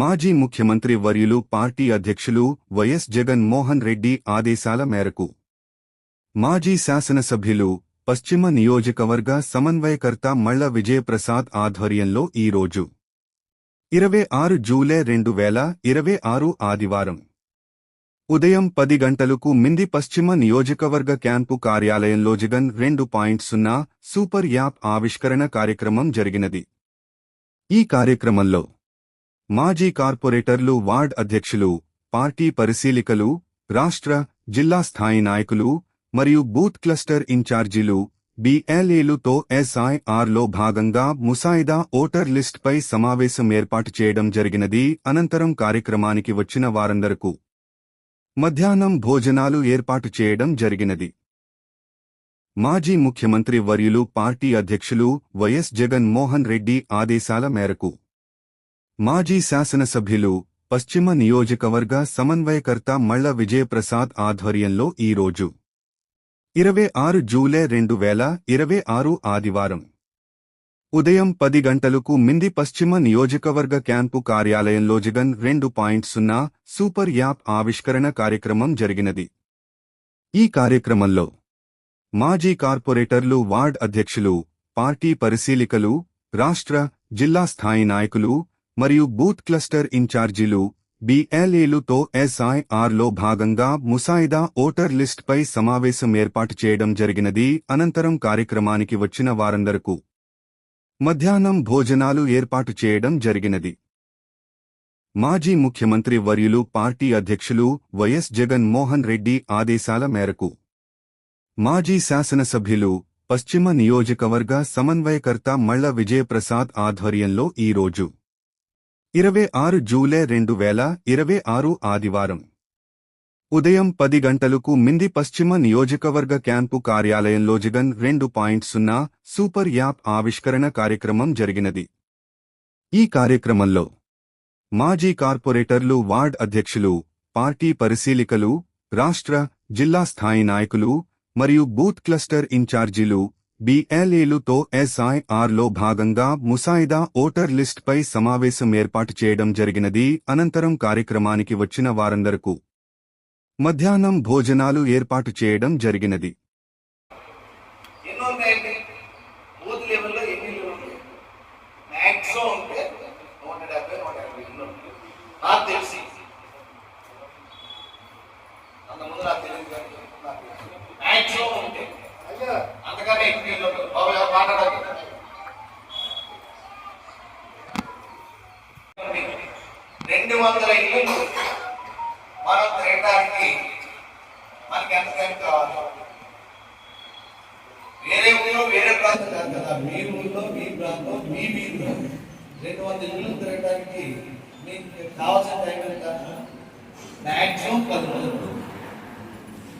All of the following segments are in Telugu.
మాజీ ముఖ్యమంత్రి వర్యులు పార్టీ అధ్యక్షులు వైఎస్ జగన్ మోహన్ రెడ్డి ఆదేశాల మేరకు మాజీ శాసనసభ్యులు పశ్చిమ నియోజకవర్గ సమన్వయకర్త మళ్ల విజయప్రసాద్ ఆధ్వర్యంలో ఈరోజు 26 జూలై 2026 ఆదివారం ఉదయం 10 గంటలకు మింది పశ్చిమ నియోజకవర్గ క్యాంపు కార్యాలయంలో జగన్ 2.0 సూపర్ యాప్ ఆవిష్కరణ కార్యక్రమం జరిగినది. ఈ కార్యక్రమంలో మాజీ కార్పొరేటర్లు, వార్డ్ అధ్యక్షులు, పార్టీ పరిశీలికలు, రాష్ట్ర, జిల్లా స్థాయి నాయకులు మరియు బూత్ క్లస్టర్ ఇన్ఛార్జీలు, BLAలతో SIRలో భాగంగా ముసాయిదా ఓటర్ లిస్టుపై సమావేశం ఏర్పాటు చేయడం జరిగినది. అనంతరం కార్యక్రమానికి వచ్చిన వారందరకు మధ్యాహ్నం భోజనాలు ఏర్పాటు చేయడం జరిగినది. మాజీ ముఖ్యమంత్రి వర్యులు పార్టీ అధ్యక్షులు వైఎస్ జగన్ మోహన్ రెడ్డి ఆదేశాల మేరకు మాజీ శాసనసభ్యులు పశ్చిమ నియోజకవర్గ సమన్వయకర్త మళ్ల విజయప్రసాద్ ఆధ్వర్యంలో ఈరోజు 26 జూలై 2026 ఆదివారం ఉదయం 10 గంటలకు మింది పశ్చిమ నియోజకవర్గ క్యాంపు కార్యాలయంలో జగన్ 2.0 సూపర్ యాప్ ఆవిష్కరణ కార్యక్రమం జరిగినది. ఈ కార్యక్రమంలో మాజీ కార్పొరేటర్లు, వార్డ్ అధ్యక్షులు, పార్టీ పరిశీలికలు, రాష్ట్ర, జిల్లా స్థాయి నాయకులు మరియు బూత్ క్లస్టర్ ఇన్ఛార్జీలు, BLAలతో SIRలో భాగంగా ముసాయిదా ఓటర్ లిస్టుపై సమావేశం ఏర్పాటు చేయడం జరిగినది. అనంతరం కార్యక్రమానికి వచ్చిన వారందరకు మధ్యాహ్నం భోజనాలు ఏర్పాటు చేయడం జరిగినది. మాజీ ముఖ్యమంత్రి వర్యులు పార్టీ అధ్యక్షులు వైఎస్ జగన్ మోహన్ రెడ్డి ఆదేశాల మేరకు మాజీ శాసనసభ్యులు పశ్చిమ నియోజకవర్గ సమన్వయకర్త మళ్ల విజయప్రసాద్ ఆధ్వర్యంలో ఈరోజు 26 జూలై 2026 ఆదివారం ఉదయం 10 గంటలకు మింది పశ్చిమ నియోజకవర్గ క్యాంపు కార్యాలయంలో జగన్ 2.0 సూపర్ యాప్ ఆవిష్కరణ కార్యక్రమం జరిగినది. ఈ కార్యక్రమంలో మాజీ కార్పొరేటర్లు, వార్డ్ అధ్యక్షులు, పార్టీ పరిశీలికలు, రాష్ట్ర, జిల్లా స్థాయి నాయకులు మరియు బూత్ క్లస్టర్ ఇన్ఛార్జీలు, BLAలతో SIRలో భాగంగా ముసాయిదా ఓటర్ లిస్టుపై సమావేశం ఏర్పాటు చేయడం జరిగినది. అనంతరం కార్యక్రమానికి వచ్చిన వారందరకు మధ్యాహ్నం భోజనాలు ఏర్పాటు చేయడం జరిగినది. అంతకన్నా మాట్లాడాలి. 200 ఇళ్ళు మనం తిరగడానికి మనకి ఎంతకైనా కావాలి. వేరే ఊళ్ళో వేరే ప్రాంతం కాదు కదా, మీ ఊళ్ళో మీ ప్రాంతం మీ వీధిలో 200 ఇళ్ళు తిరగడానికి మీకు కావాల్సిన టైం ఎంత? మ్యాక్సిమం 10 రోజులు,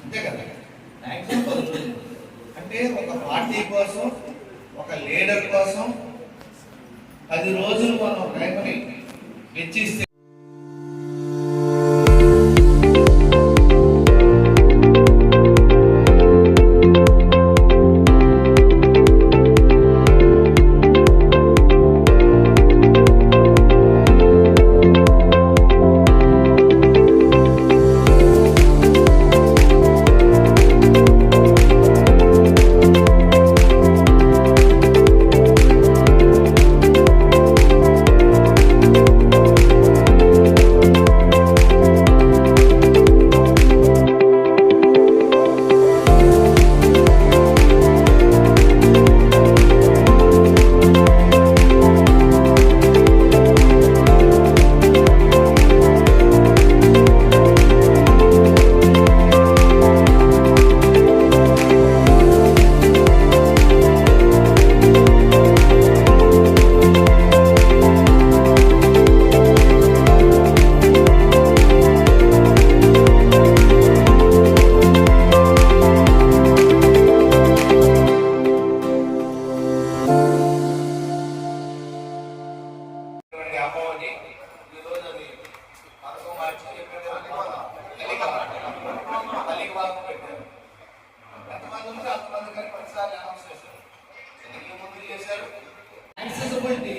అంతే కదా. మ్యాక్సిమం 10 రోజులు అంటే ఒక పార్టీ కోసం, ఒక లీడర్ కోసం 10 రోజులు మనం టైంని వెచ్చిస్తే యాక్సెసిబిలిటీ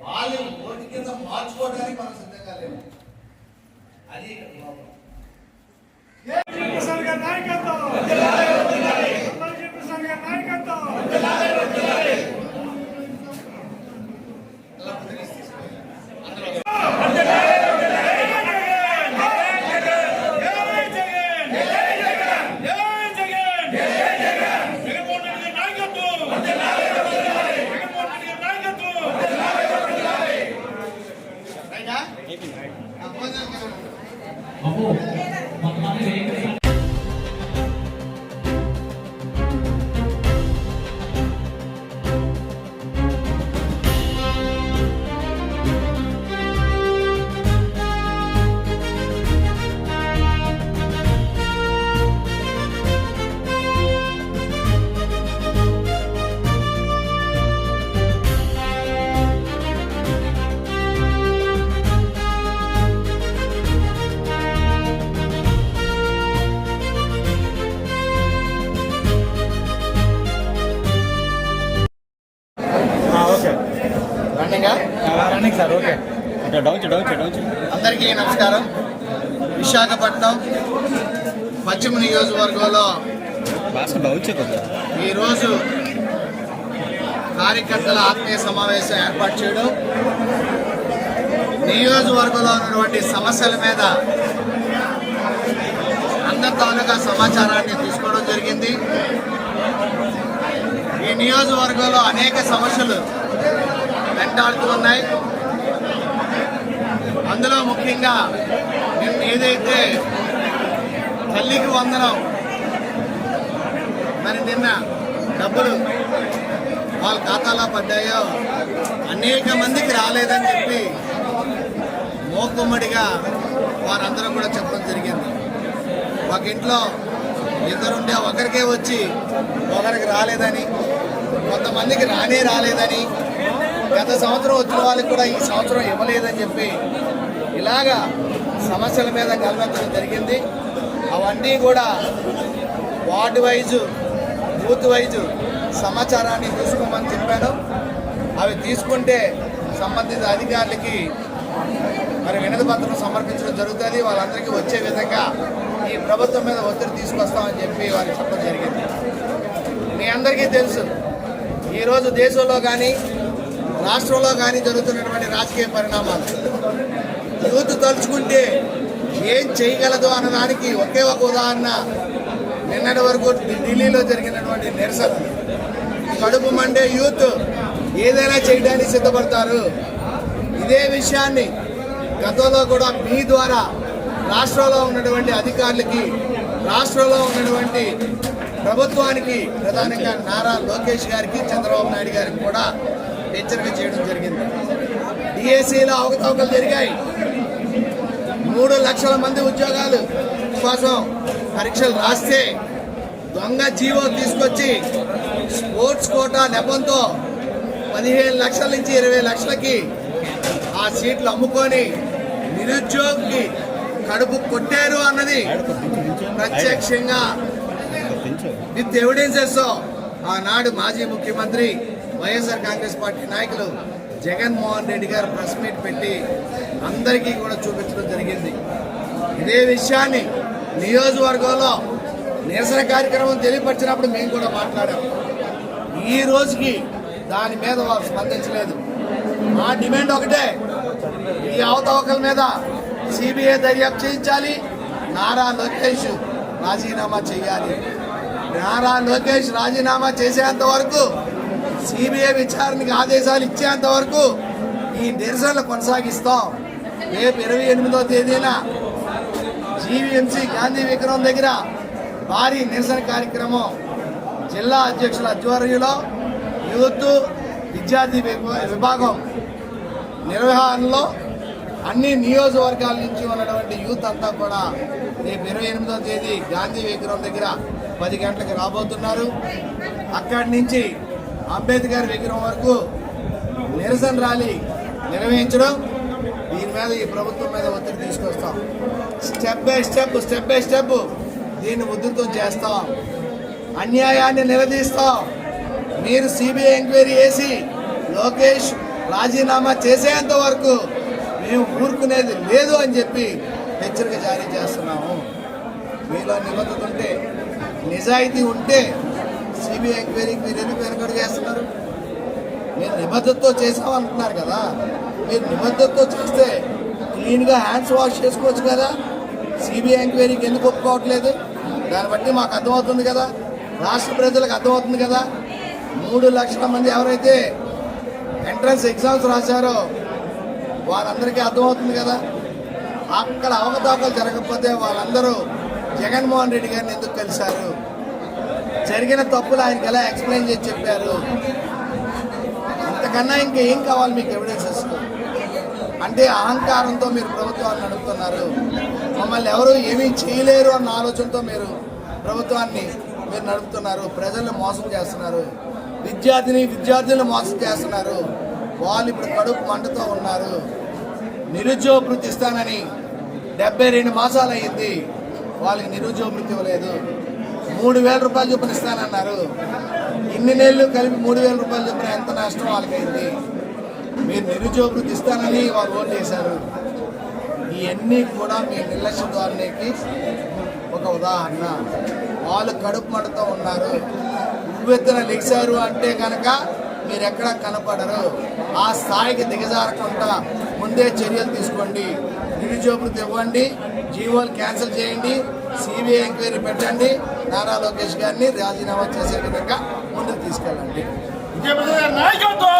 వాళ్ళు ఓటుకి మార్చుకోవడానికి మనం సిద్ధంగా లేము. అది ఇక్కడ ప్రాబ్లం. సార్ ఓకే అందరికీ నమస్కారం. విశాఖపట్నం పశ్చిమ నియోజకవర్గంలో ఈరోజు కార్యకర్తల ఆత్మీయ సమావేశం ఏర్పాటు చేయడం, నియోజకవర్గంలో ఉన్నటువంటి సమస్యల మీద అందరి తాలూకా సమాచారాన్ని తీసుకోవడం జరిగింది. ఈ నియోజకవర్గంలో అనేక సమస్యలు వెంటాడుతూ ఉన్నాయి. అందులో ముఖ్యంగా నిన్న ఏదైతే తల్లికి వందనం మరి నిన్న డబ్బులు వాళ్ళ ఖాతాలో పడ్డాయో అనేక మందికి రాలేదని చెప్పి మోకుమ్మడిగా వారందరూ కూడా చెప్పడం జరిగింది. ఒక ఇంట్లో ఇద్దరుండే ఒకరికే వచ్చి ఒకరికి రాలేదని, కొంతమందికి రాలేదని, గత సంవత్సరం వచ్చిన వాళ్ళకి కూడా ఈ సంవత్సరం ఇవ్వలేదని చెప్పి ఇలాగా సమస్యల మీద కలవెత్తడం జరిగింది. అవన్నీ కూడా వార్డు వైజు, బూత్ వైజు సమాచారాన్ని తీసుకోమని చెప్పాను. అవి తీసుకుంటే సంబంధిత అధికారులకి మరి వినతి పత్రం సమర్పించడం జరుగుతుంది. వాళ్ళందరికీ వచ్చే విధంగా ఈ ప్రభుత్వం మీద ఒత్తిడి తీసుకొస్తామని చెప్పి వారికి చెప్పడం జరిగింది. మీ అందరికీ తెలుసు, ఈరోజు దేశంలో కానీ రాష్ట్రంలో కానీ జరుగుతున్నటువంటి రాజకీయ పరిణామాలు, యూత్ తలుచుకుంటే ఏం చేయగలదు అన్నదానికి ఒకే ఒక ఉదాహరణ నిన్నటి వరకు ఢిల్లీలో జరిగినటువంటి నిరసన. కడుపు మండే యూత్ ఏదైనా చేయడానికి సిద్ధపడతారు. ఇదే విషయాన్ని గతంలో కూడా మీ ద్వారా రాష్ట్రంలో ఉన్నటువంటి అధికారులకి, రాష్ట్రంలో ఉన్నటువంటి ప్రభుత్వానికి, ప్రధానంగా నారా లోకేష్ గారికి, చంద్రబాబు నాయుడు గారికి కూడా హెచ్చరిక చేయడం జరిగింది. డిఎస్సీలో అవకతవకలు జరిగాయి. 3 లక్షల మంది ఉద్యోగాలు కోసం పరీక్షలు రాస్తే దొంగ జీవో తీసుకొచ్చి స్పోర్ట్స్ కోటా నెపంతో 15 లక్షల నుంచి 20 లక్షలకి ఆ సీట్లు అమ్ముకొని నిరుద్యోగికి కడుపు కొట్టారు అన్నది ప్రత్యక్షంగా విత్ ఎవిడెన్సెస్ ఆనాడు మాజీ ముఖ్యమంత్రి వైఎస్ఆర్ కాంగ్రెస్ పార్టీ నాయకులు జగన్మోహన్ రెడ్డి గారు ప్రెస్ మీట్ పెట్టి అందరికీ కూడా చూపించడం జరిగింది. ఇదే విషయాన్ని నియోజకవర్గంలో నిరసన కార్యక్రమం తెలియపరిచినప్పుడు మేము కూడా మాట్లాడాం. ఈ రోజుకి దాని మీద వారు స్పందించలేదు. మా డిమాండ్ ఒకటే, ఈ అవతవకల మీద సిబిఐ దర్యాప్తు చేయించాలి, నారా లోకేష్ రాజీనామా చేయాలి. నారా లోకేష్ రాజీనామా చేసేంత వరకు, సిబిఐ విచారణకి ఆదేశాలు ఇచ్చేంత వరకు ఈ నిరసనలు కొనసాగిస్తాం. రేపు 28వ తేదీన జీవీఎంసీ గాంధీ విగ్రహం దగ్గర భారీ నిరసన కార్యక్రమం జిల్లా అధ్యక్షుల ఆధ్వర్యంలో యూత్ విద్యార్థి విభాగం నిర్వహణలో అన్ని నియోజకవర్గాల నుంచి ఉన్నటువంటి యూత్ అంతా కూడా రేపు 28వ తేదీ గాంధీ విగ్రహం దగ్గర 10 గంటలకు రాబోతున్నారు. అక్కడి నుంచి అంబేద్కర్ విగ్రహం వరకు నిరసన ర్యాలీ నిర్వహించడం, దీని మీద ఈ ప్రభుత్వం మీద ఒత్తిడి తీసుకొస్తాం. స్టెప్ బై స్టెప్ దీన్ని ఉధృతం చేస్తాం. అన్యాయాన్ని నిలదీస్తాం. మీరు సిబిఐ ఎంక్వైరీ చేసి లోకేష్ రాజీనామా చేసేంత వరకు మేము ఊరుకునేది లేదు అని చెప్పి హెచ్చరిక జారీ చేస్తున్నాము. మీలో నిబద్ధత ఉంటే, నిజాయితీ ఉంటే సిబిఐ ఎంక్వైరీకి మీరు ఎందుకు వెనకడుగు చేస్తున్నారు? మీరు నిబద్ధతతో చేసామంటున్నారు కదా, మీరు నిబద్ధతతో చేస్తే క్లీన్గా హ్యాండ్స్ వాష్ చేసుకోవచ్చు కదా. సిబిఐ ఎంక్వైరీకి ఎందుకు ఒప్పుకోవట్లేదు? దాన్ని బట్టి మాకు అర్థమవుతుంది కదా, రాష్ట్ర ప్రజలకు అర్థమవుతుంది కదా. 3 లక్షల మంది ఎవరైతే ఎంట్రన్స్ ఎగ్జామ్స్ రాశారో వాళ్ళందరికీ అర్థమవుతుంది కదా. అక్కడ అవకతవకలు జరగకపోతే వాళ్ళందరూ జగన్మోహన్ రెడ్డి గారిని ఎందుకు కలిశారు, జరిగిన తప్పులు ఆయనకి ఎలా ఎక్స్ప్లెయిన్ చేసి చెప్పారు. ఇంతకన్నా ఇంకా ఏం కావాలి మీకు ఎవిడెన్సెస్? అంటే అహంకారంతో మీరు ప్రభుత్వాన్ని నడుపుతున్నారు. మమ్మల్ని ఎవరు ఏమీ చేయలేరు అన్న ఆలోచనతో మీరు ప్రభుత్వాన్ని నడుపుతున్నారు. ప్రజలను మోసం చేస్తున్నారు, విద్యార్థులను మోసం చేస్తున్నారు. వాళ్ళు ఇప్పుడు కడుపు మంటతో ఉన్నారు. నిరుద్యోగ వృత్తి ఇస్తానని 72 మాసాలు అయ్యింది, వాళ్ళకి నిరుద్యోగ వృత్తి ఇవ్వలేదు. 3,000 రూపాయలు చొప్పున ఇస్తానన్నారు. ఇన్ని నెలలు కలిపి 3,000 రూపాయలు చొప్పున ఎంత నష్టం వాళ్ళకైంది. మీరు నిరుద్యోగ వృత్తి ఇస్తానని వాళ్ళు ఓట్లు వేశారు. ఇవన్నీ కూడా మీ నిర్లక్ష్య ధోరణికి ఒక ఉదాహరణ. వాళ్ళు కడుపు మంటతో ఉన్నారు. ఉవ్వెత్తున లెగిశారు అంటే కనుక మీరు ఎక్కడా కనపడరు. ఆ స్థాయికి దిగజారకుండా ముందే చర్యలు తీసుకోండి. నిరుద్యోగ వృత్తి ఇవ్వండి, జీవోలు క్యాన్సిల్ చేయండి, సిబిఐ ఎంక్వైరీ పెట్టండి, నారా లోకేష్ గారిని రాజీనామా చేసే విధంగా ముందుకు తీసుకెళ్ళండి. నాయకత్వం